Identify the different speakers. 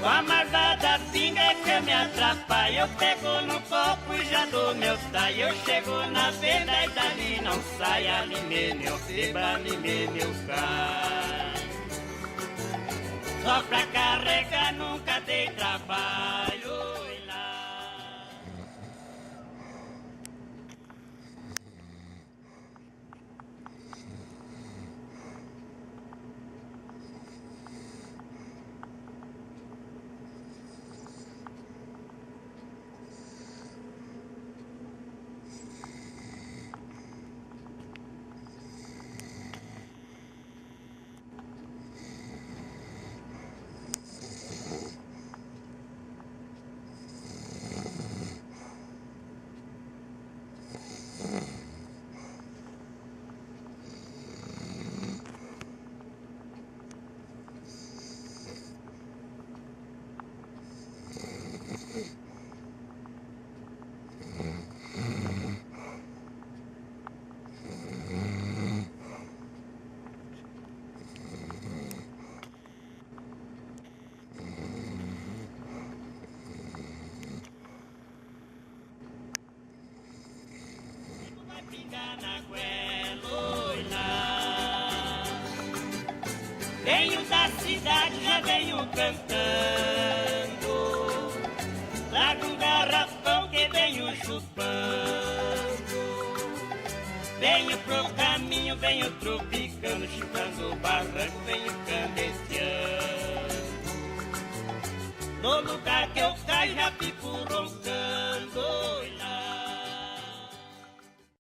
Speaker 1: Com a marvada pinga que me atrapalha, eu pego no copo e já dou meu taio. Eu chego na venda e dali não sai. Anime meu seba, anime meu cai. Só pra carregar nunca dei trabalho. E lá. Venho da cidade, já venho cantando. Trago um garrafão que venho chupando. Venho pro caminho, venho tropicando, chupando o barranco, venho candeciando. No lugar que eu caio já fico roncando.